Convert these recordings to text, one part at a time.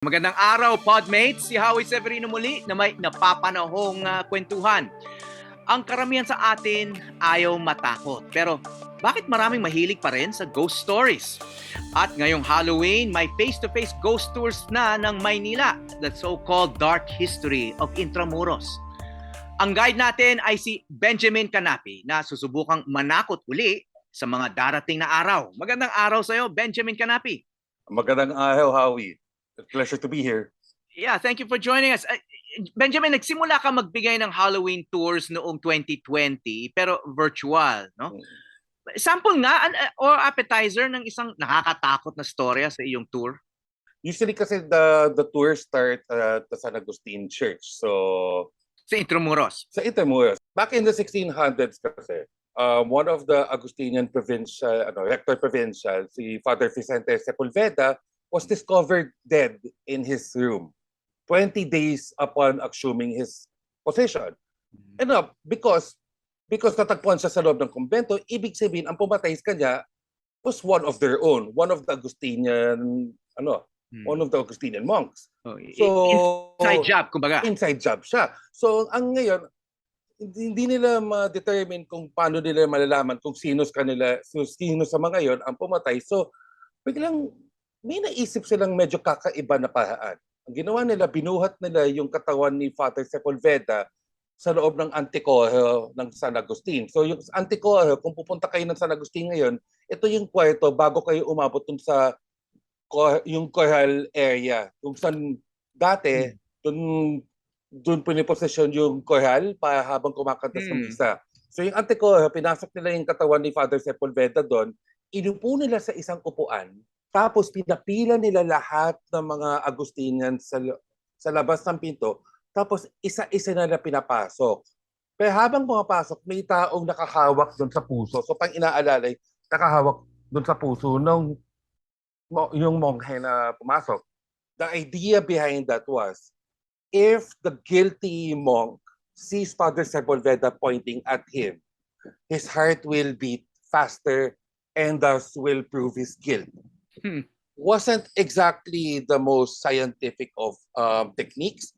Magandang araw, podmates! Si Howie Severino muli na may napapanahong kwentuhan. Ang karamihan sa atin ayaw matakot. Pero bakit maraming mahilig pa rin sa ghost stories? At ngayong Halloween, may face-to-face ghost tours na ng Maynila, the so-called dark history of Intramuros. Ang guide natin ay si Benjamin Canapi na susubukang manakot uli sa mga darating na araw. Magandang araw sa iyo, Benjamin Canapi. Magandang araw, Howie. Pleasure to be here. Yeah, thank you for joining us. Benjamin, nagsimula ka magbigay ng Halloween tours noong 2020 pero virtual, no? Sample nga or appetizer ng isang nakakatakot na storya sa iyong tour. Usually kasi the tour start at the San Agustin Church. So sa Intramuros. Sa Intramuros. Back in the 1600s kasi, one of the Agustinian provincial, rector provincial, si Father Vicente Sepulveda, was discovered dead in his room 20 days upon assuming his position. And because natagpuan siya sa loob ng kumbento, ibig sabihin, ang pumatay sa kanya was one of their own, one of the Agustinian monks. So, inside job, kumbaga. Inside job siya. So, ang ngayon, hindi nila ma-determine kung paano nila malalaman kung sino sa mga yon ang pumatay. So, biglang may naisip silang medyo kakaiba na paraan. Ang ginawa nila, binuhat nila yung katawan ni Father Sepulveda sa loob ng antikoho ng San Agustin. So yung antikoho, kung pupunta kayo ng San Agustin ngayon, ito yung kwarto bago kayo umabot dun sa yung choral area. Kung saan dati, dun piniposisyon yung choral para habang kumakanta sa misa. So yung antikoho, pinasok nila yung katawan ni Father Sepulveda doon, inupo nila sa isang upuan, tapos pinapila nila lahat ng mga Agustinians sa labas ng pinto. Tapos isa-isa nila pinapasok. Pero habang pumapasok, may taong nakahawak doon sa puso. So pang inaalalay, nakahawak doon sa puso ng yung monghe na pumasok. The idea behind that was, if the guilty monk sees Father Sepulveda pointing at him, his heart will beat faster and thus will prove his guilt. Wasn't exactly the most scientific of techniques,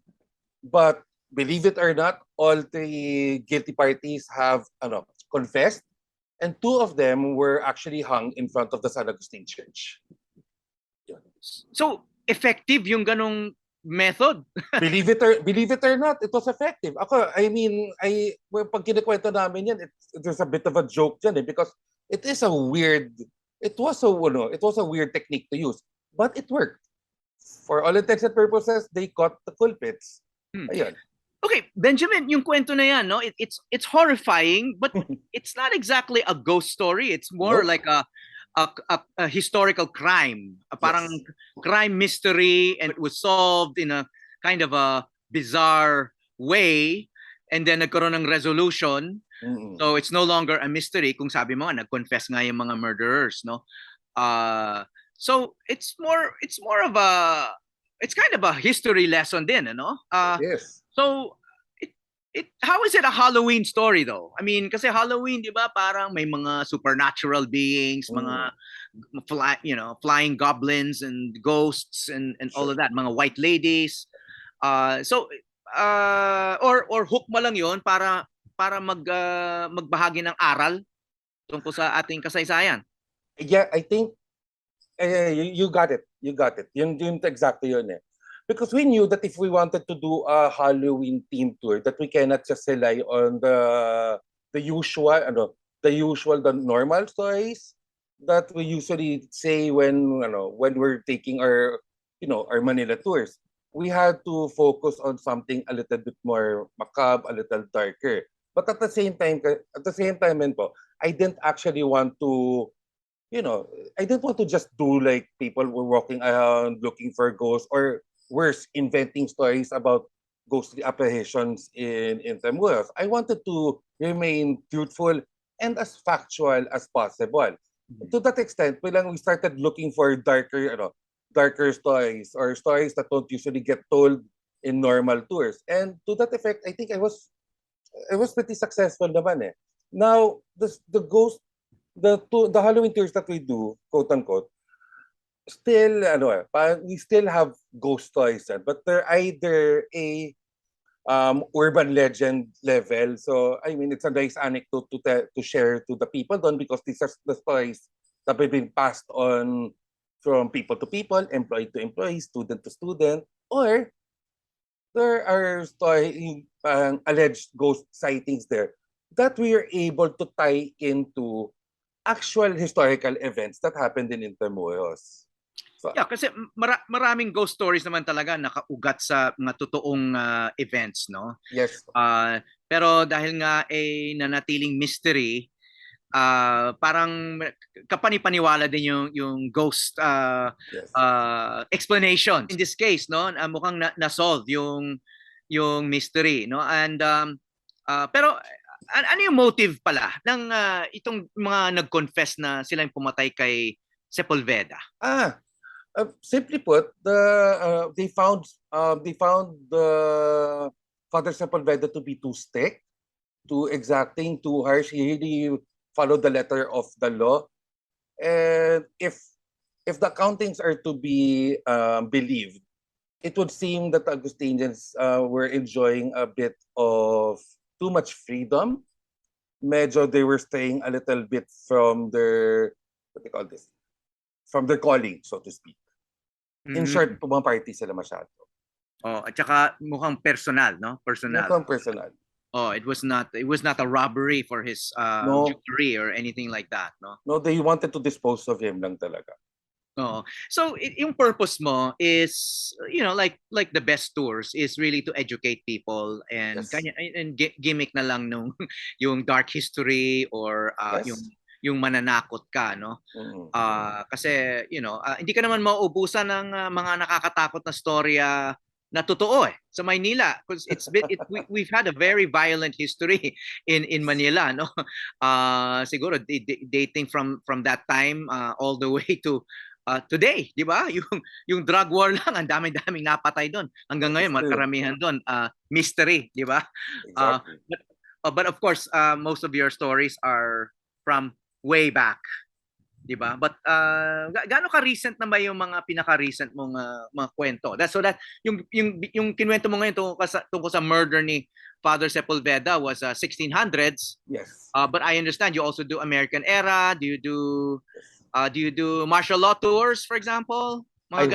but believe it or not, all three guilty parties have confessed, and two of them were actually hung in front of the San Agustin Church. So, effective yung ganong method? Believe it or not, it was effective. Pag kinikwento namin yan, there's a bit of a joke dyan because it was a weird technique to use, but it worked. For all intents and purposes, they caught the culprits. Ayun. Okay, Benjamin, yung kwento na yan, no? It's horrifying, but it's not exactly a ghost story. It's more like a historical crime, parang crime mystery, and it was solved in a kind of a bizarre way, and then nagkaroon ng resolution. So it's no longer a mystery kung sabi mo nga nag-confess nga yung mga murderers, no? So it's kind of a history lesson din, no? Yes. So how is it a Halloween story though? I mean, kasi Halloween, 'di ba, parang may mga supernatural beings, mga flying goblins and ghosts and all of that, mga white ladies. Or hook mo lang 'yon para magbahagi ng aral tungkol sa ating kasaysayan. Yeah, I think you got it. Yun exactly yun eh. Because we knew that if we wanted to do a Halloween themed tour, that we cannot just rely on the normal stories that we usually say when we're taking our Manila tours. We had to focus on something a little bit more macabre, a little darker. But at the same time po, I didn't actually want to, I didn't want to just do like people were walking around looking for ghosts, or worse, inventing stories about ghostly apparitions in Intramuros. I wanted to remain truthful and as factual as possible. To that extent, we started looking for darker stories or stories that don't usually get told in normal tours. And to that effect, I think I was pretty successful naman eh. Now, the Halloween tours that we do, quote unquote, still, we still have ghost stories, but they're either a urban legend level. So, I mean, it's a nice anecdote to share to the people doon because these are the stories that have been passed on from people to people, employee to employee, student to student, or there are alleged ghost sightings there that we are able to tie into actual historical events that happened in Intramuros. So, Yeah, kasi maraming ghost stories naman talaga nakaugat sa mga totoong events, no? yes. Pero dahil nga nanatiling mystery, parang kapanipaniwala din yung ghost Yes. explanation. In this case, no, mukhang na-solve yung mystery, no? And pero ano yung motive pala ng itong mga nag-confess na sila yung pumatay kay Sepulveda? Simply put, they found the Father Sepulveda to be too strict, too exacting, too harsh. He really followed the letter of the law. And if the accountings are to be believed, it would seem that the Augustinians were enjoying a bit of too much freedom. Medyo they were staying a little bit from their, what they call this, from their calling, so to speak. In short, pumaparty sila masyado. At saka mukhang personal, no? Personal. Mukhang personal. It was not a robbery for his No. jewelry or anything like that, no? No, they wanted to dispose of him lang talaga. So yung purpose mo is, like the best tours is really to educate people and Yes. gimmick na lang nung yung dark history or Yes. yung mananakot ka, no? Kasi hindi ka naman mauubusan ng mga nakakatakot na storya na totoo sa Maynila because we've had a very violent history in Manila, no? Siguro dating from that time all the way to today, di ba? Yung drug war lang, ang dami-daming napatay doon. Hanggang ngayon, karamihan doon mystery, di ba? Exactly. But of course, most of your stories are from way back, di ba? But gaano ka recent na ba yung mga pinaka-recent mong mga kwento? So that yung kinwento mo ngayon tungkol sa murder ni Father Sepulveda was 1600s. Yes. But I understand you also do American era. Do you do martial law tours, for example? I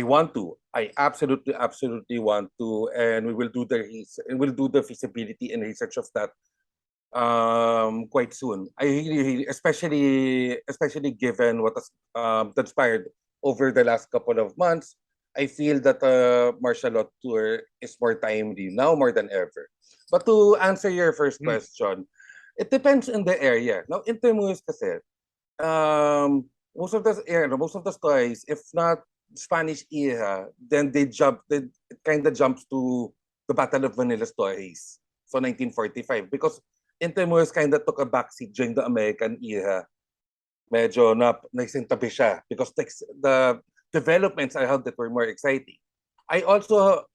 want to. I absolutely want to, and we'll do the feasibility and research of that quite soon. I really, especially given what has transpired over the last couple of months, I feel that martial law tour is more timely now more than ever. But to answer your first question, it depends on the area. Now, in Temuis kasi, most of the stories, if not Spanish era, then it kind of jumps to the Battle of Manila stories, so 1945, because Intramuros kind of took a backseat during the American era. Medyo naisintabi siya because the developments I had that were more exciting. I also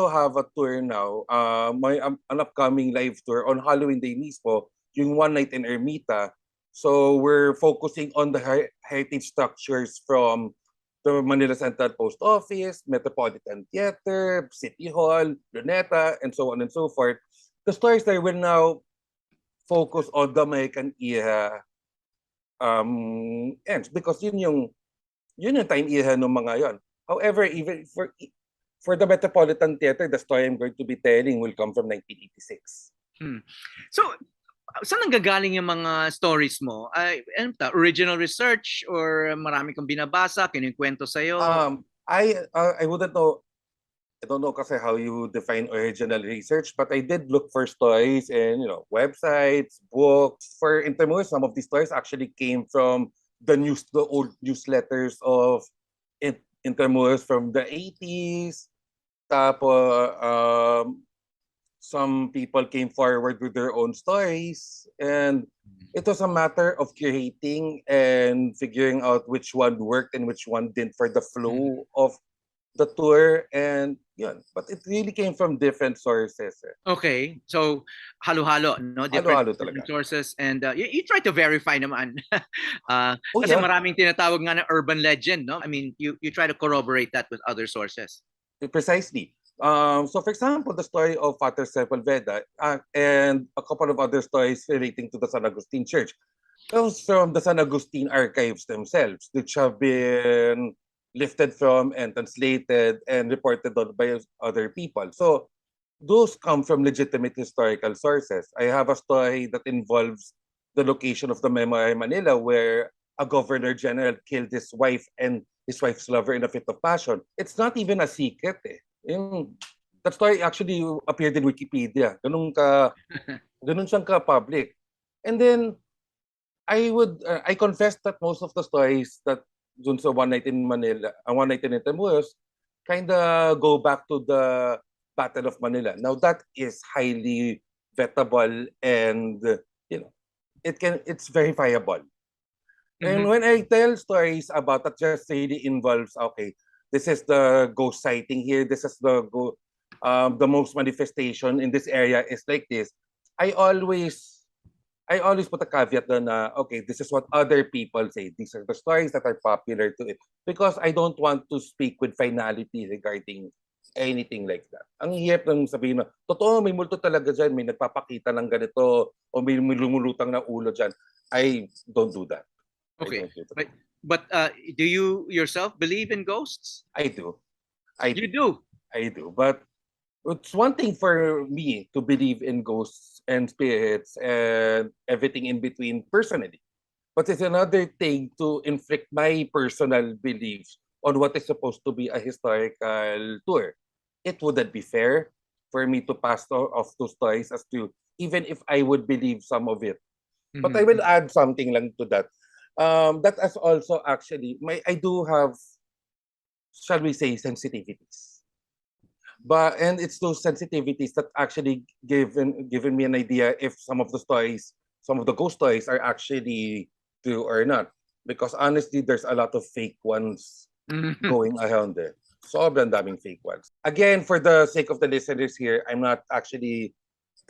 have a tour now, an upcoming live tour on Halloween Day mismo, yung One Night in Ermita. So we're focusing on the heritage structures from the Manila Central Post Office, Metropolitan Theater, City Hall, Luneta, and so on and so forth. The stories there will now focus on the American era ends because yun yung time era ng mga yon. However, even for the Metropolitan Theater, the story I'm going to be telling will come from 1986. So, saan nanggagaling yung mga stories mo? Original research or marami kang binabasa, kinukwento sa'yo? I wouldn't know. I don't know kasi how you define original research, but I did look for stories in websites, books. For Intramuros, some of these stories actually came from the old newsletters of Intramuros from the 80s. Tapos, some people came forward with their own stories, and it was a matter of curating and figuring out which one worked and which one didn't for the flow of the tour, and yun. But it really came from different sources. Okay. So, halo-halo, no? Different, Halo-halo talaga. different sources. And you try to verify naman. Oh Kasi yeah, maraming tinatawag nga na urban legend, no? I mean, you try to corroborate that with other sources. precisely. So for example, the story of Father Sepulveda and a couple of other stories relating to the San Agustin Church comes from the San Agustin archives themselves, which have been lifted from and translated and reported on by other people. So those come from legitimate historical sources. I have a story that involves the location of the Memory Manila, where a governor general killed his wife and his wife's lover in a fit of passion. It's not even a secret. That story actually appeared in Wikipedia. Ganun siyang ka-public. And then I confess that most of the stories that dun sa One Night in Manila, One Night in Intramuros, kind of go back to the Battle of Manila. Now that is highly vettable, and it's verifiable. And when I tell stories about that just really involves, okay, this is the ghost sighting here, this is the most manifestation in this area is like this. I always I always put a caveat doon na, okay, this is what other people say. These are the stories that are popular to it. Because I don't want to speak with finality regarding anything like that. Ang hirap nang sabihin na, totoo, may multo talaga dyan, may nagpapakita ng ganito, o may lumulutang na ulo dyan. I don't do that. Okay. I don't do that. But do you yourself believe in ghosts? I do. I You do. do. I do. But it's one thing for me to believe in ghosts and spirits and everything in between personally. But it's another thing to inflict my personal beliefs on what is supposed to be a historical tour. It wouldn't be fair for me to pass off those stories as to, even if I would believe some of it. But I will add something lang to that. That as also actually, I do have, shall we say, sensitivities. And it's those sensitivities that actually given me an idea if some of the stories, some of the ghost stories are actually true or not. Because honestly, there's a lot of fake ones going around there. Sobrang daming fake ones. Again, for the sake of the listeners here, I'm not actually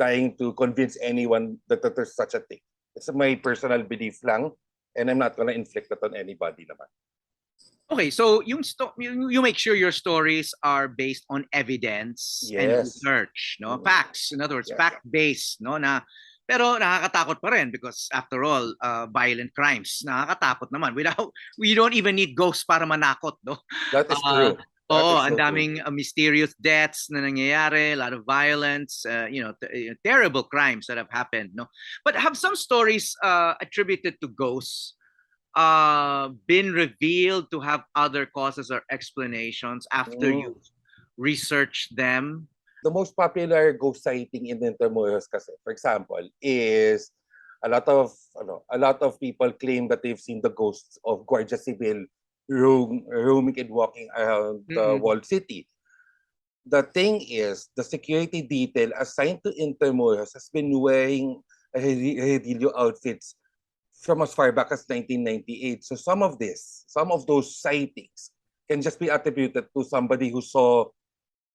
trying to convince anyone that there's such a thing. It's my personal belief lang, and I'm not gonna inflict that on anybody naman. Okay, so you make sure your stories are based on evidence and Yes. research, no? Mm. Facts, in other words, Yes. fact-based, no? Pero nakakatakot pa rin because after all, violent crimes, nakakatakot naman. We don't even need ghosts para manakot, no? That is true. Oo, That is ang so true. daming mysterious deaths na nangyayari, a lot of violence, terrible crimes that have happened, no? But have some stories attributed to ghosts been revealed to have other causes or explanations after you research them? The most popular ghost sighting in Intramuros kasi, for example, is a lot of people claim that they've seen the ghosts of Guardia Civil roaming and walking around the walled city. The thing is, the security detail assigned to Intramuros has been wearing Redillo outfits from as far back as 1998. So some of those sightings can just be attributed to somebody who saw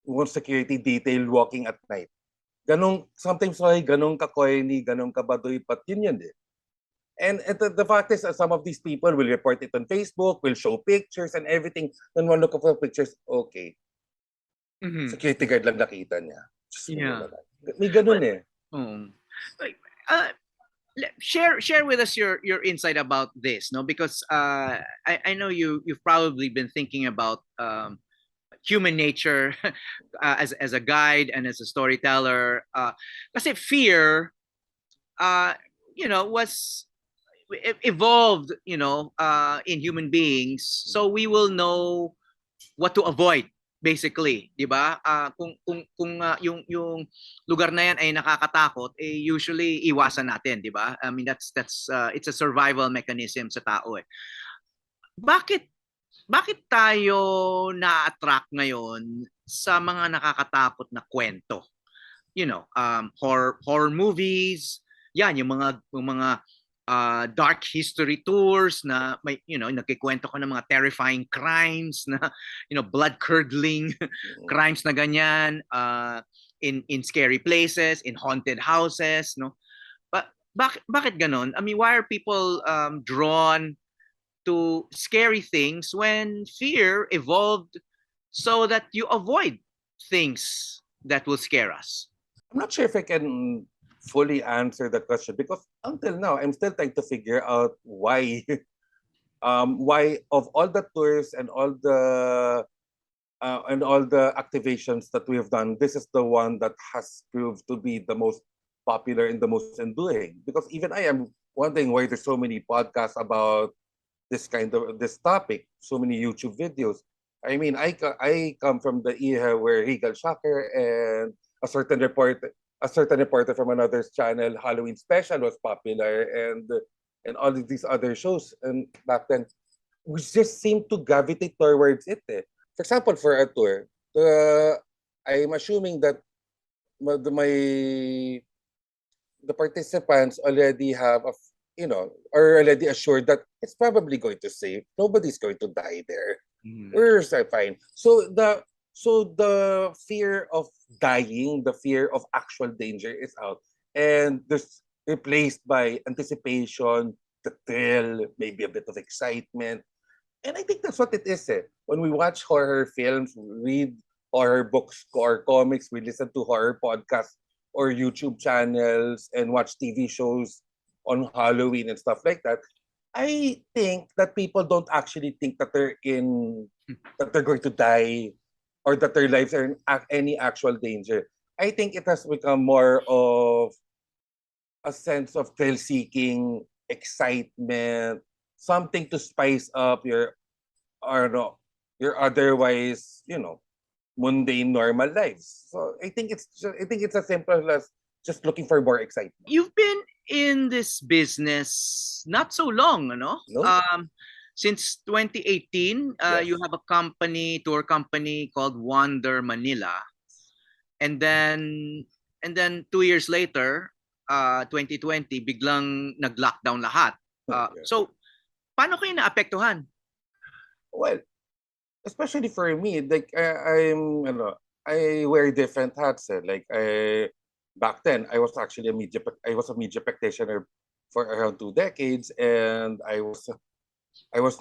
one security detail walking at night. Sometimes ganong ka-corny, ganong kabaduy, but yun eh. And the fact is, some of these people will report it on Facebook, will show pictures and everything. Then one look at the pictures, okay. Security guard lang nakita niya. Yeah. May ganun eh. Share with us your insight about this, no? Because I know you've probably been thinking about human nature as a guide and as a storyteller. Kasi fear, was evolved, in human beings, so we will know what to avoid. Basically, 'di ba? Kung yung lugar na yan ay nakakatakot, usually iwasan natin, 'di ba? I mean that's it's a survival mechanism sa tao eh. Bakit tayo na-attract ngayon sa mga nakakatakot na kwento? Horror movies, yan yung mga dark history tours na may nagkikwento ka ng mga terrifying crimes na blood curdling crimes na ganyan, in scary places, in haunted houses, no? But bakit ganon? I mean, why are people drawn to scary things when fear evolved so that you avoid things that will scare us? I'm not sure if I can fully answer the question because until now I'm still trying to figure out why why of all the tours and all the activations that we have done, this is the one that has proved to be the most popular and the most enduring. Because even I am wondering why there's so many podcasts about this topic, so many YouTube videos. I mean, I come from the era where Regal Shocker and a certain reporter from another channel, Halloween Special, was popular, and all of these other shows. And back then, we just seemed to gravitate towards it. Eh. For example, for a tour, I'm assuming that my the participants already have are already assured that it's probably going to save. Nobody's going to die there. We're fine. So the fear of dying, the fear of actual danger is out, and there's replaced by anticipation, the thrill, maybe a bit of excitement, and I think that's what it is. Eh. When we watch horror films, we read horror books or comics, we listen to horror podcasts or YouTube channels and watch TV shows on Halloween and stuff like that. I think that people don't actually think that they're going to die or that their lives are in any actual danger. I think it has become more of a sense of thrill seeking, excitement, something to spice up or no, your otherwise, mundane normal lives. So I think it's as simple as just looking for more excitement. You've been in this business not so long, no? No? Since 2018, Yes. you have a tour company called Wonder Manila, and then 2 years later, 2020, biglang nag-lockdown lahat. Yeah. So, paano kayo naapektuhan? Well, especially for me, like I wear different hats. Eh. Like back then, I was a media practitioner for around 2 decades, and I was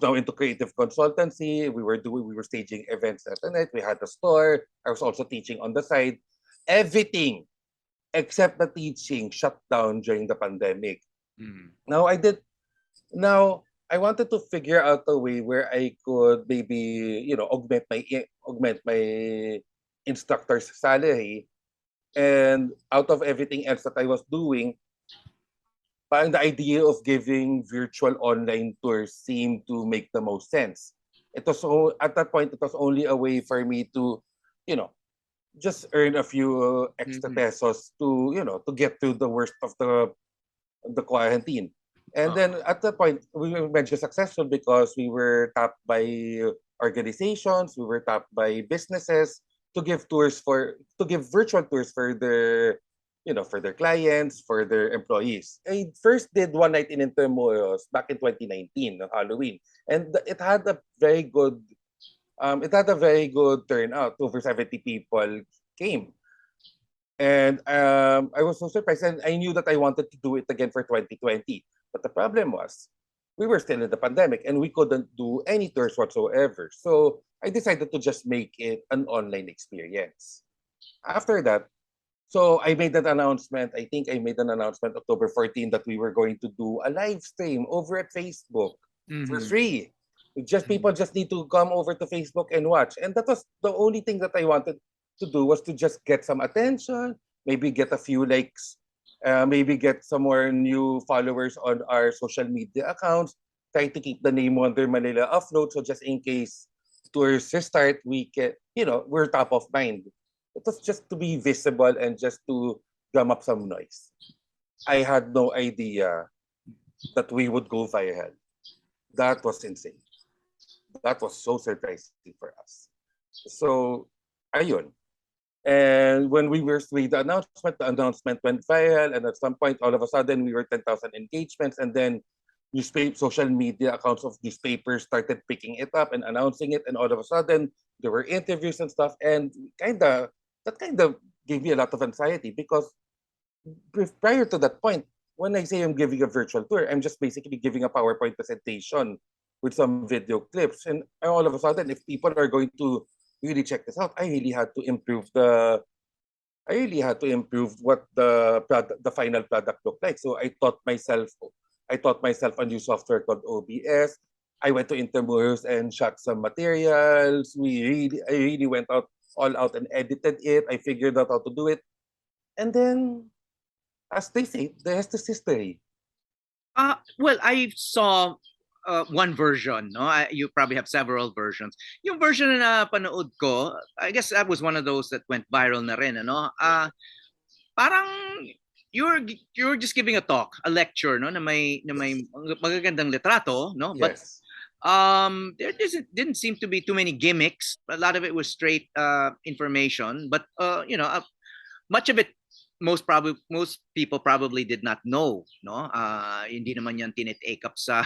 now into creative consultancy. We were staging events at the night. We had a store. I was also teaching on the side. Everything except the teaching shut down during the pandemic. Now now I wanted to figure out a way where I could maybe, augment my instructor's salary, and out of everything else that I was doing, parang the idea of giving virtual online tours seemed to make the most sense. At that point it was only a way for me to, you know, just earn a few extra pesos to, to get through the worst of the quarantine. And then at that point, we were very successful because we were tapped by organizations, we were tapped by businesses to give virtual tours for their, for their clients, for their employees. I first did one night in Intramuros back in 2019 on Halloween, and it had a very good turnout. Over 70 people came. And I was so surprised, and I knew that I wanted to do it again for 2020. But the problem was, we were still in the pandemic and we couldn't do any tours whatsoever. So I decided to just make it an online experience. After that, so I made an announcement. I think I made an announcement October 14 that we were going to do a live stream over at Facebook for free. People just need to come over to Facebook and watch. And that was the only thing that I wanted to do, was to just get some attention, maybe get a few likes, maybe get some more new followers on our social media accounts, trying to keep the name Wonder Manila afloat. So just in case tours restart, we're top of mind. It was just to be visible and just to drum up some noise. I had no idea that we would go viral. That was insane. That was so surprising for us. So, ayun. And when we were doing the announcement went viral, and at some point, all of a sudden, we were 10,000 engagements, and then social media accounts of newspapers started picking it up and announcing it, and all of a sudden, there were interviews and stuff, and that kind of gave me a lot of anxiety because prior to that point, when I say I'm giving a virtual tour, I'm just basically giving a PowerPoint presentation with some video clips, and all of a sudden, if people are going to really check this out, I really had to improve what the final product looked like. So I taught myself a new software called OBS. I went to Intermurals and shot some materials. I really went out all out and edited it. I figured out how to do it. And then, as they say, the rest is history. Well, I saw one version, no? You probably have several versions. Yung version na panood ko, I guess that was one of those that went viral na rin, ano? Parang you're just giving a talk, a lecture, no, na may magagandang litrato, no? But Yes. there didn't seem to be too many gimmicks. A lot of it was straight information, but much of it most people probably did not know, no, hindi naman yan tinitake up sa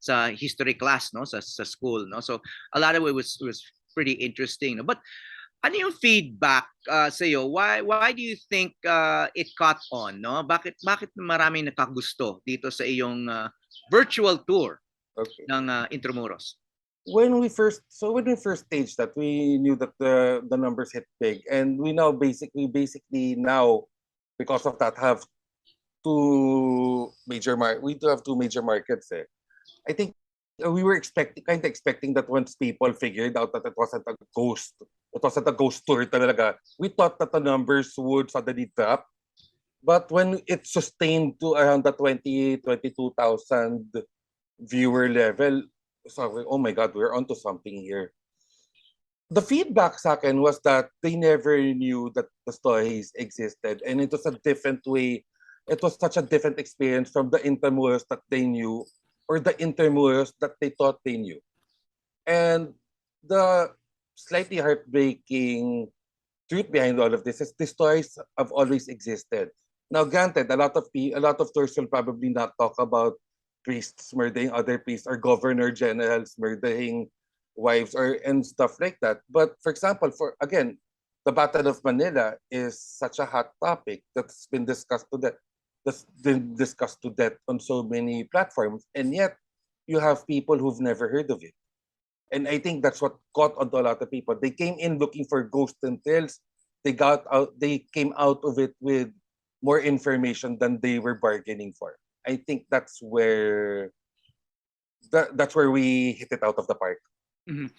sa history class, no, sa school, no, so a lot of it was pretty interesting, no? But ano yung feedback sa iyo? Why do you think it caught on, no? Bakit maraming nakagusto dito sa iyong virtual tour ng Intramuros? When we first staged that, we knew that the numbers hit big, and we now basically now, because of that, have two major markets. I think we were expecting that once people figured out that it wasn't a ghost tour talaga, we thought that the numbers would suddenly drop. But when it sustained to around the 22,000 viewer level, so oh my God, we're onto something here. The feedback sa akin was that they never knew that the stories existed, and it was a different way. It was such a different experience from the Intramuros that they knew, or the Intramuros that they thought they knew. And the slightly heartbreaking truth behind all of this is the stories have always existed. Now, granted, a lot of tourists will probably not talk about priests murdering other priests or governor generals murdering wives and stuff like that. But for example, the Battle of Manila is such a hot topic that's been discussed to death on so many platforms, and yet you have people who've never heard of it. And I think that's what caught onto a lot of people. They came in looking for ghosts and tales. They came out of it with more information than they were bargaining for. I think that's where we hit it out of the park. Mm-hmm.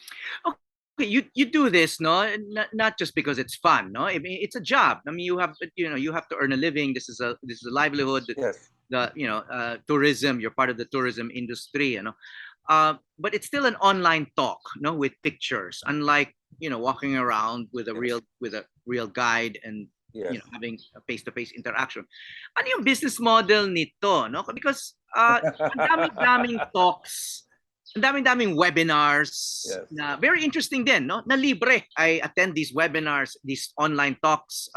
Okay, you do this, no, not just because it's fun, no. I mean, it's a job. I mean, you have to earn a living. This is a livelihood. Yes. Tourism. You're part of the tourism industry, but it's still an online talk, no, with pictures. Unlike walking around with a real guide and having a face-to-face interaction. Ano yung business model nito, no? Because ang daming talks. Ang daming webinars na very interesting din, no? Na libre. I attend these webinars, these online talks,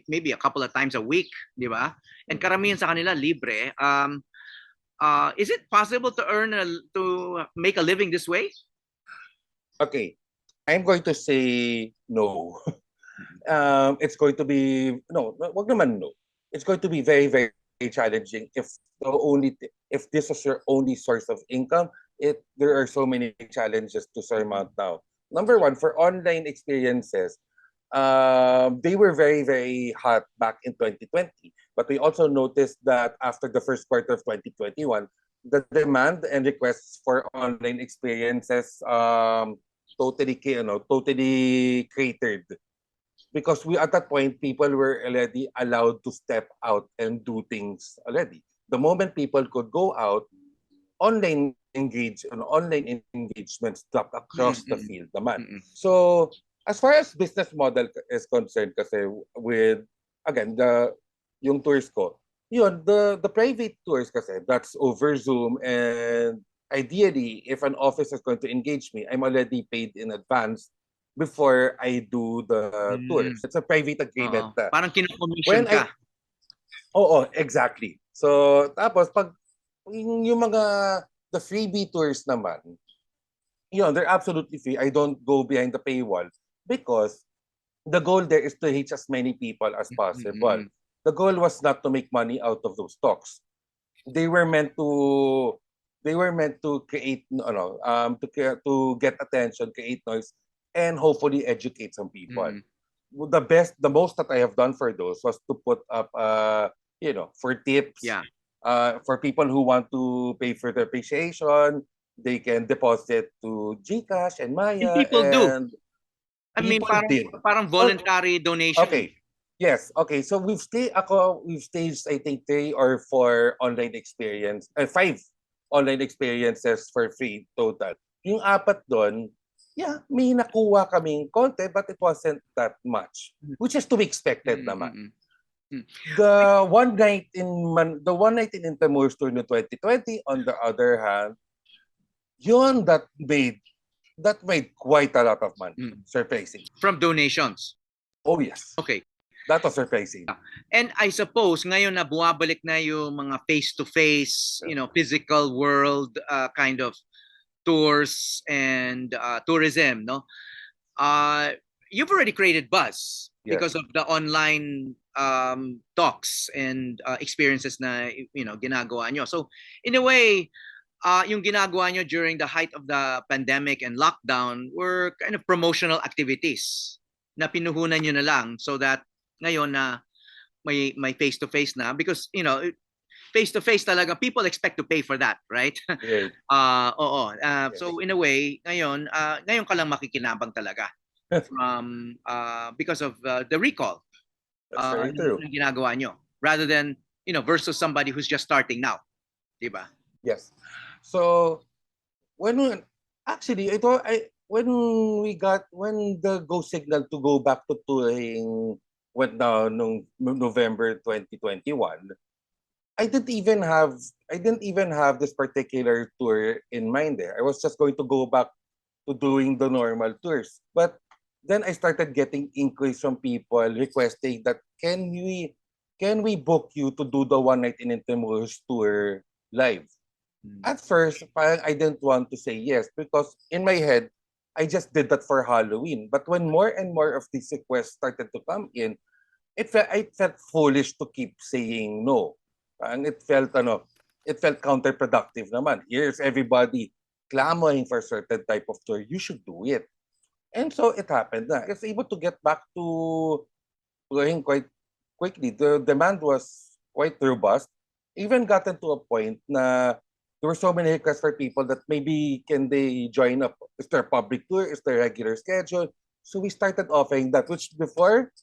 maybe a couple of times a week, di ba? And karamihan sa kanila libre. Is it possible to make a living this way? Okay, I'm going to say no. It's going to be wag naman no. It's going to be very, very challenging if this is your only source of income. There are so many challenges to surmount now. Number one, for online experiences, they were very, very hot back in 2020. But we also noticed that after the first quarter of 2021, the demand and requests for online experiences totally cratered. Because at that point, people were already allowed to step out and do things already. The moment people could go out, online engagements dropped across the field naman. So, as far as business model is concerned, kasi with, again, yung tours ko, the private tours kasi, that's over Zoom, and ideally, if an office is going to engage me, I'm already paid in advance before I do the Mm. tours. It's a private agreement. Oo. Parang kino-commission When ka. Oo, exactly. So, tapos pag yung mga the freebie tours naman, they're absolutely free. I don't go behind the paywall because the goal there is to reach as many people as possible. Mm. The goal was not to make money out of those talks. They were meant to create to get attention, create noise, and hopefully educate some people. Mm. The most that I have done for those was to put up for tips, Yeah. for people who want to pay for the appreciation, they can deposit to GCash and And Maya, people do. and I mean, people parang did. parang Oh, voluntary donation eh. okay. Yes, okay. So we've staged I think 3 or 4 online experience, 5 online experiences for free total. Yung 4 doon, yeah, may nakuha kaming konti but it wasn't that much, which is to be expected naman. Mm. The one night in Intramuros tour no 2020 on the other hand, yun that made quite a lot of money. Surprising. From donations. Oh yes. Okay. That was surprising. And I suppose ngayon na bumabalik na yung mga face-to-face, physical world kind of tours and tourism, no? You've already created buzz because of the online talks and experiences na ginagawa nyo. So in a way, yung ginagawa nyo during the height of the pandemic and lockdown were kind of promotional activities na pinuhunan nyo na lang so that ngayon na may face-to-face na because, face-to-face talaga, people expect to pay for that, right? Right. Oo. So in a way, ngayon ka lang makikinabang talaga from because of the recall That's very true. ng ginagawa nyo rather than, versus somebody who's just starting now. Diba? Yes. So when the go signal to go back to touring went down nung November 2021, I didn't even have this particular tour in mind there. I was just going to go back to doing the normal tours. But then I started getting inquiries from people requesting that can we book you to do the one night in Intramuros tour live? At first, parang I didn't want to say yes because in my head, I just did that for Halloween. But when more and more of these requests started to come in, I felt foolish to keep saying no. And it felt counterproductive naman. Here's everybody clamoring for a certain type of tour. You should do it. And so it happened na. I was able to get back to touring quite quickly. The demand was quite robust. Even gotten to a point na there were so many requests for people that maybe can they join up? Is there a public tour? Is there a regular schedule? So we started offering that, which before,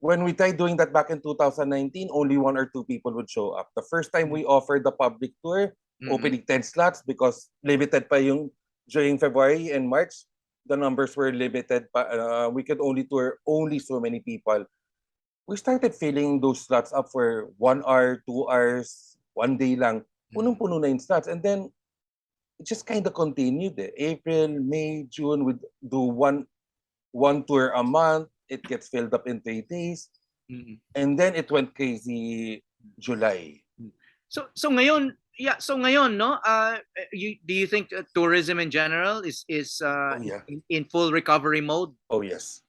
when we tried doing that back in 2019, only 1 or 2 people would show up. The first time we offered the public tour, opening 10 slots because limited pa yung during February and March, the numbers were limited. We could only tour only so many people. We started filling those slots up for 1 hour, 2 hours, 1 day lang. Punong-puno na yung slots. And then, it just kind of continued. April, May, June, we'd do one tour a month. It gets filled up in 3 days. And then it went crazy July. So ngayon, no? Do you think tourism in general is in full recovery mode? Oh yes.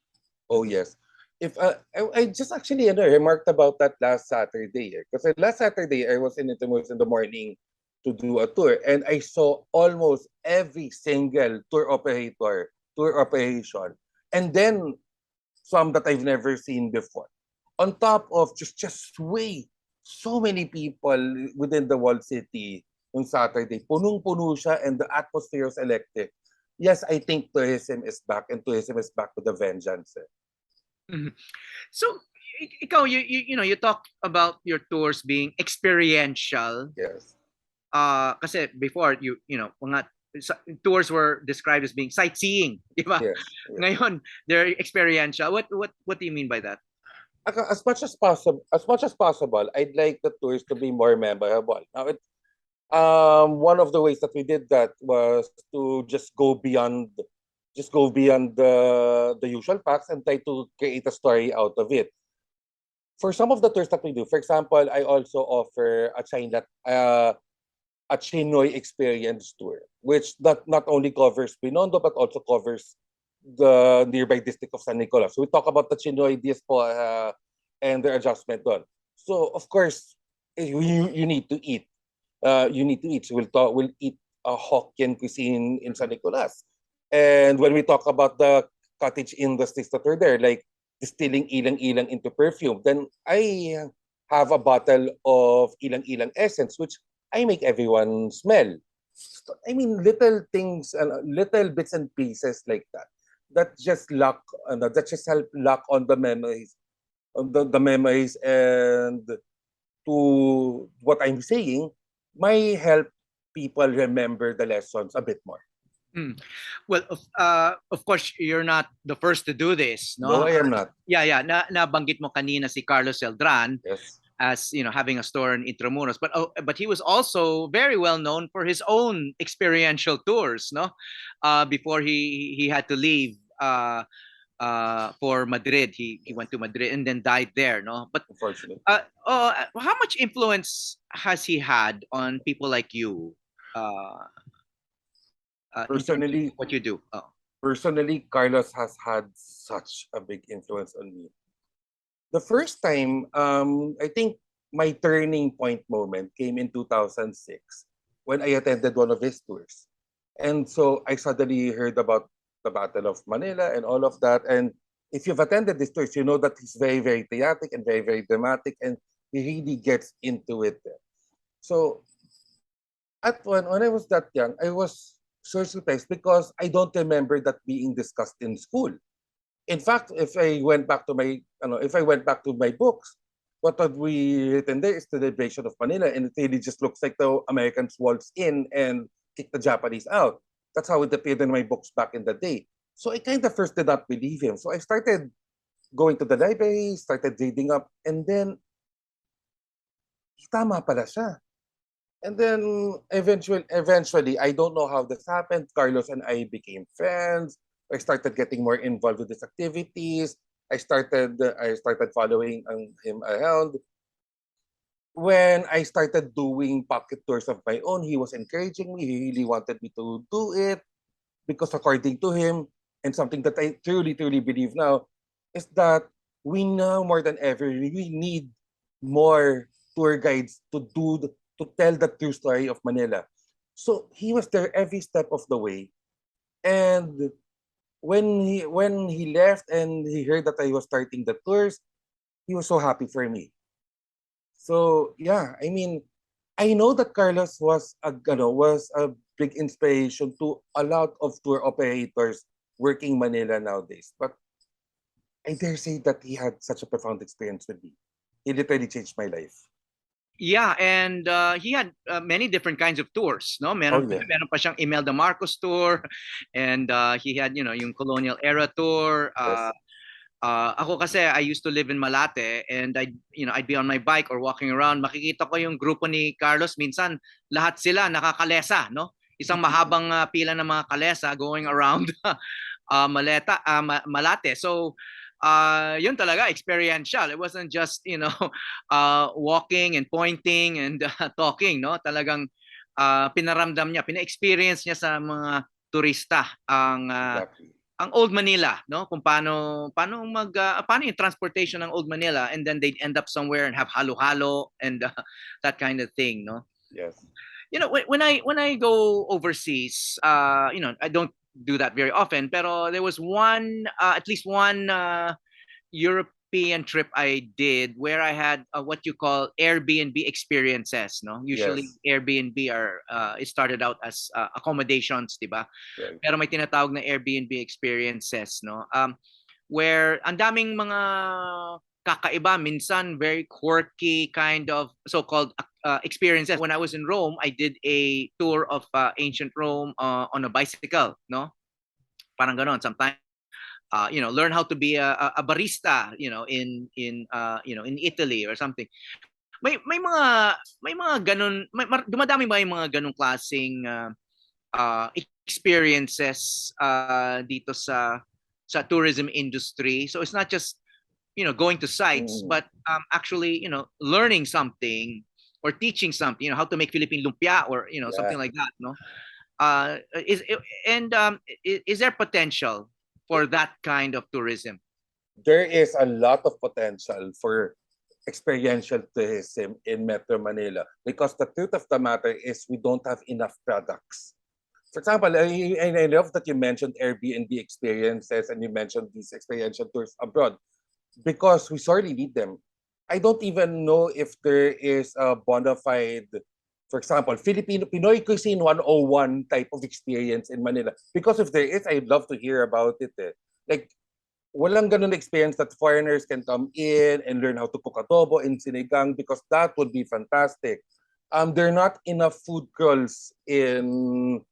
If I just actually remarked about that last Saturday because last Saturday I was in Intramuros in the morning to do a tour and I saw almost every single tour operation and then some that I've never seen before. On top of just way so many people within the walled city on Saturday, punong-puno siya and the atmosphere was electric. Yes, I think tourism is back and tourism is back with a vengeance. So ikaw, you talk about your tours being experiential. Yes. Kasi before mga tours were described as being sightseeing, di ba? Yes. Ngayon they're experiential. What do you mean by that? As much as possible, I'd like the tours to be more memorable. Now, one of the ways that we did that was to just go beyond just go beyond the usual facts and try to create a story out of it. For some of the tours that we do, for example, I also offer a Chinoy experience tour, which not only covers Binondo but also covers the nearby district of San Nicolas. So we talk about the Chinoy diaspora and their adjustment on. So of course, you need to eat. You need to eat. So we'll eat a Hokkien cuisine in San Nicolas. And when we talk about the cottage industries that are there, like distilling ilang-ilang into perfume, then I have a bottle of ilang-ilang essence, which I make everyone smell. I mean, little things and little bits and pieces like that. That just that just help lock on the memories, the memories, and to what I'm saying, might help people remember the lessons a bit more. Mm. Well, of course, you're not the first to do this, No, no? I am not. Yeah. Nabanggit mo kanina si Carlos Celdran Yes. as having a store in Intramuros, but he was also very well known for his own experiential tours, no? Before he had to leave for Madrid, he went to Madrid and then died there, no? But Unfortunately. how much influence has he had on people like you? Uh, in terms of Personally, what you do. Oh. personally, Carlos has had such a big influence on me. The first time, I think my turning point moment came in 2006 when I attended one of his tours. And so I suddenly heard about the Battle of Manila and all of that. And if you've attended these tours, you know that he's very, very theatric and very, very dramatic, and he really gets into it. So when I was that young, I was so surprised because I don't remember that being discussed in school. In fact, if I went back to my books, what had we written there is the liberation of Manila, and it really just looks like the Americans waltz in and kick the Japanese out. That's how it appeared in my books back in the day. So I kind of first did not believe him. So I started going to the library, started reading up, and then tama pala siya. And then eventually, I don't know how this happened. Carlos and I became friends. I started getting more involved with his activities. I started following him around. When I started doing pocket tours of my own, he was encouraging me. He really wanted me to do it because according to him, and something that I truly, truly believe now, is that we now more than ever we need more tour guides to tell the true story of Manila. So he was there every step of the way. And when he left and he heard that I was starting the tours, he was so happy for me. So yeah, I mean, I know that Carlos was a big inspiration to a lot of tour operators working Manila nowadays. But I dare say that he had such a profound experience with me. He literally changed my life. Yeah, and he had many different kinds of tours, no? Oh yeah. Meron pa siyang Imelda Marcos tour, and he had, yung colonial era tour. Yes. Ako kasi I used to live in Malate, and I'd be on my bike or walking around, makikita ko yung grupo ni Carlos, minsan lahat sila nakakalesa, no? Isang mahabang pila ng mga kalesa going around Malate. So yun talaga experiential. It wasn't just walking and pointing and talking, no? Talagang pinaramdam niya, pina-experience niya sa mga turista Exactly. ang Old Manila, no? Kung paano yung transportation ng Old Manila, and then they'd end up somewhere and have halo-halo and that kind of thing, no? Yes. When I go overseas, I don't do that very often, pero there was at least one European trip I did where I had what you call Airbnb experiences, no? Usually Yes. Airbnb it started out as accommodations, 'di ba? Right. Pero may tinatawag na Airbnb experiences, no? Where ang daming mga kakaiba, minsan very quirky kind of so-called experiences. When I was in Rome, I did a tour of ancient Rome on a bicycle, no? Parang ganon. Sometimes learn how to be a barista, in Italy or something. May mga ganun, dumadami ba yung mga ganung klaseng experiences dito sa tourism industry. So it's not just going to sites, Mm. but actually learning something or teaching something. How to make Philippine lumpia or Yeah. something like that. No, is and is there potential for that kind of tourism? There is a lot of potential for experiential tourism in Metro Manila because the truth of the matter is we don't have enough products. For example, I love that you mentioned Airbnb experiences and you mentioned these experiential tours abroad because we sorely need them. I don't even know if there is a bona fide, for example, Filipino Pinoy Cuisine 101 type of experience in Manila. Because if there is, I'd love to hear about it. Like, walang ganun experience that foreigners can come in and learn how to cook adobo in sinigang because that would be fantastic. There are not enough food crawls in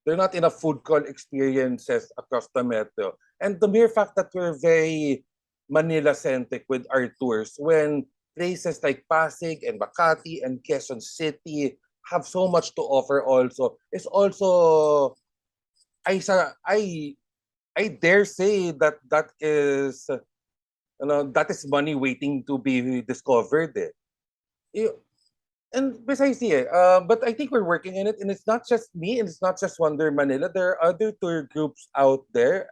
there are not enough food crawl experiences across the metro. And the mere fact that we're very Manila-centric with our tours when places like Pasig and Makati and Quezon City have so much to offer also is also I I dare say that that is money waiting to be discovered. You- And precisely, but I think we're working in it, and it's not just me, and it's not just Wonder Manila. There are other tour groups out there.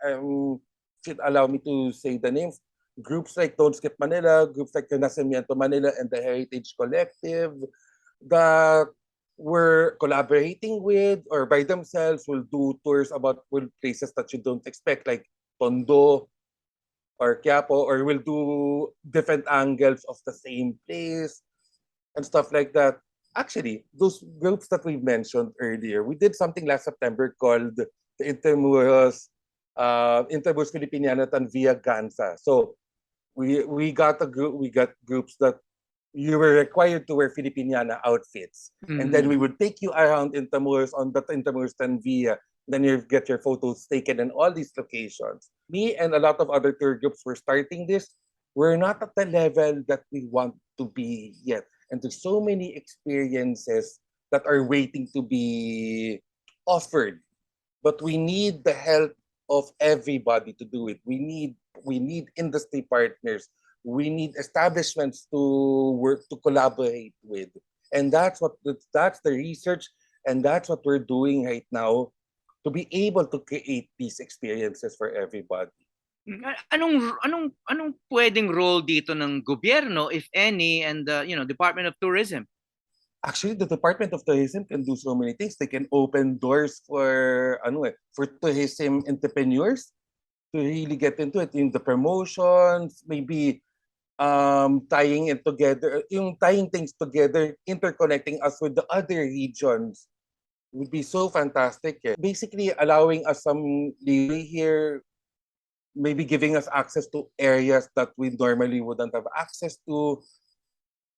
Should allow me to say the names. Groups like Don't Skip Manila, groups like Renacimiento Manila, and the Heritage Collective that we're collaborating with or by themselves will do tours about places that you don't expect, like Tondo or Quiapo, or will do different angles of the same place and stuff like that. Actually, those groups that we mentioned earlier, we did something last September called the Intermuros Filipinianatan via Gansa. So we got groups that you were required to wear Filipiniana outfits. And then we Mhm. would take you around Intramuros on the Intramuros Via. Then you get your photos taken in all these locations. Me and a lot of other tour groups were starting this. We're not at the level that we want to be yet. And there's so many experiences that are waiting to be offered. But we need the help of everybody to do it. We need industry partners. We need establishments to work to collaborate with. And that's the research and that's what we're doing right now to be able to create these experiences for everybody. Anong pwedeng role dito ng gobyerno, if any, and Department of Tourism? Actually, the Department of Tourism can do so many things. They can open doors for tourism entrepreneurs to really get into it in the promotions, maybe tying things together, interconnecting us with the other regions would be so fantastic. Basically, allowing us some leeway here, maybe giving us access to areas that we normally wouldn't have access to.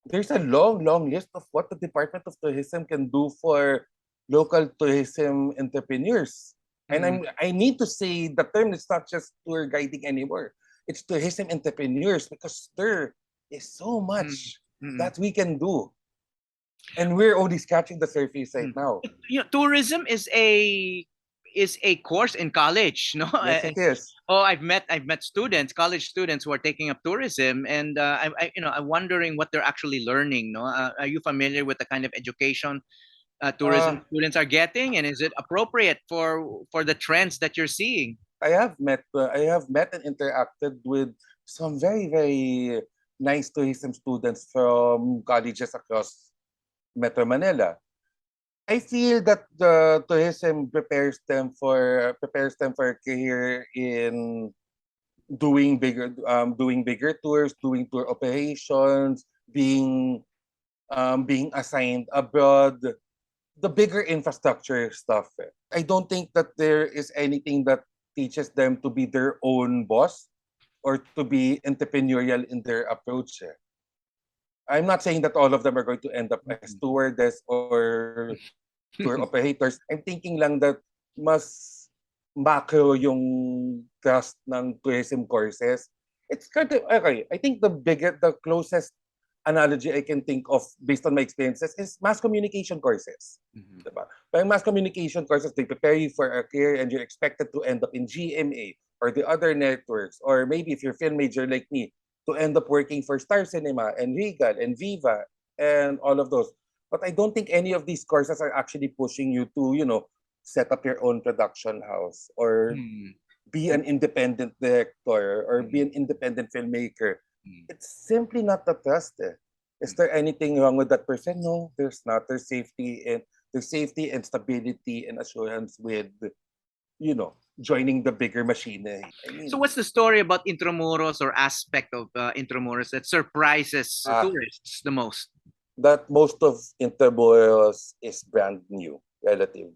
There's a long, long list of what the Department of Tourism can do for local tourism entrepreneurs. And Mm. I need to say the term is not just tour guiding anymore. It's tourism entrepreneurs because there is so Mm. much Mm. that we can do. And we're only scratching the surface right Mm. now. Tourism is a course in college, no? Yes, it is. Oh, I've met students, college students who are taking up tourism, and I'm wondering what they're actually learning. No, are you familiar with the kind of education Uh, tourism students are getting, and is it appropriate for the trends that you're seeing? I have met and interacted with some very, very nice tourism students from colleges across Metro Manila. I feel that the tourism prepares them for a career in doing bigger tours, doing tour operations, being assigned abroad, the bigger infrastructure stuff. I don't think that there is anything that teaches them to be their own boss or to be entrepreneurial in their approach. I'm not saying that all of them are going to end up as stewardess or tour operators. I'm thinking lang that mas macro yung trust ng tourism courses. It's kind of okay. I think the closest analogy I can think of based on my experiences is mass communication courses. Mhm. Diba? Parang mass communication courses, they prepare you for a career and you're expected to end up in GMA or the other networks, or maybe if you're a film major like me, to end up working for Star Cinema and Regal and Viva and all of those. But I don't think any of these courses are actually pushing you to, set up your own production house or Mm. be an independent director or be Mm. an independent filmmaker. Mm. It's simply not the trust. Is there anything wrong with that person? No, there's not. There's safety and stability and assurance with, joining the bigger machinery. So what's the story about Intramuros or aspect of Intramuros that surprises Ah, tourists the most? that most of Interboros is brand new, relative.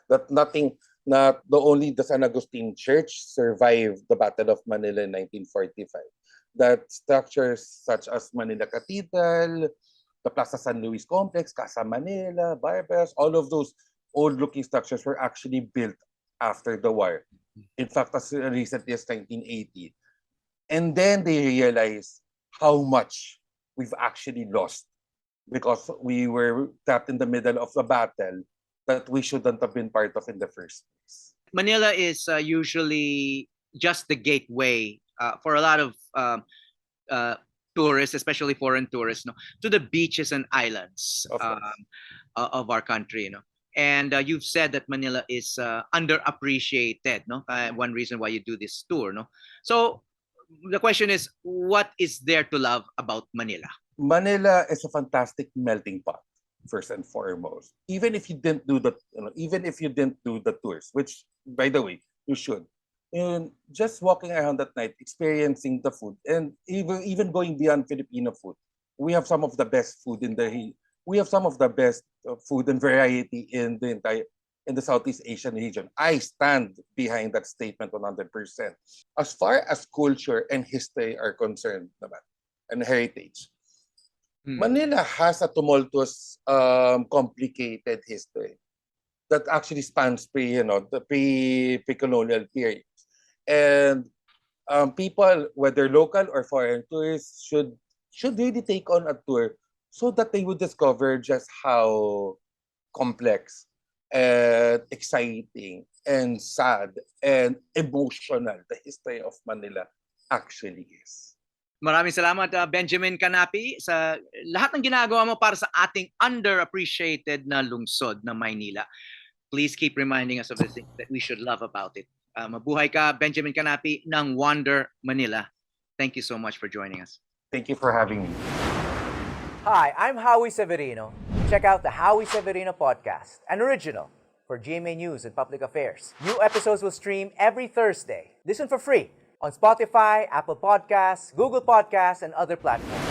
That not the only the San Agustin Church survived the Battle of Manila in 1945. That structures such as Manila Cathedral, the Plaza San Luis Complex, Casa Manila, Barbers, all of those old-looking structures were actually built after the war. In fact, as recently as 1980. And then they realized how much we've actually lost because we were trapped in the middle of a battle that we shouldn't have been part of in the first place. Manila is usually just the gateway for a lot of uh, tourists, especially foreign tourists, no, to the beaches and islands Of course. of our country. And you've said that Manila is underappreciated. No, one reason why you do this tour. No, so the question is, what is there to love about Manila? Manila is a fantastic melting pot, first and foremost. Even if you didn't do the tours, which by the way, you should. And just walking around at night, experiencing the food, and even going beyond Filipino food, we have some of the best food we have some of the best food and variety in the Southeast Asian region. I stand behind that statement 100%. As far as culture and history are concerned naman, and heritage, Hmm. Manila has a tumultuous, complicated history that actually spans the pre-colonial period. And people, whether local or foreign tourists, should really take on a tour so that they would discover just how complex and exciting and sad and emotional the history of Manila actually is. Maraming salamat, Benjamin Canapi, sa lahat ng ginagawa mo para sa ating underappreciated na lungsod na Maynila. Please keep reminding us of the things that we should love about it. Mabuhay ka, Benjamin Canapi ng Wander Manila. Thank you so much for joining us. Thank you for having me. Hi, I'm Howie Severino. Check out the Howie Severino Podcast, an original for GMA News and Public Affairs. New episodes will stream every Thursday. Listen for free on Spotify, Apple Podcasts, Google Podcasts, and other platforms.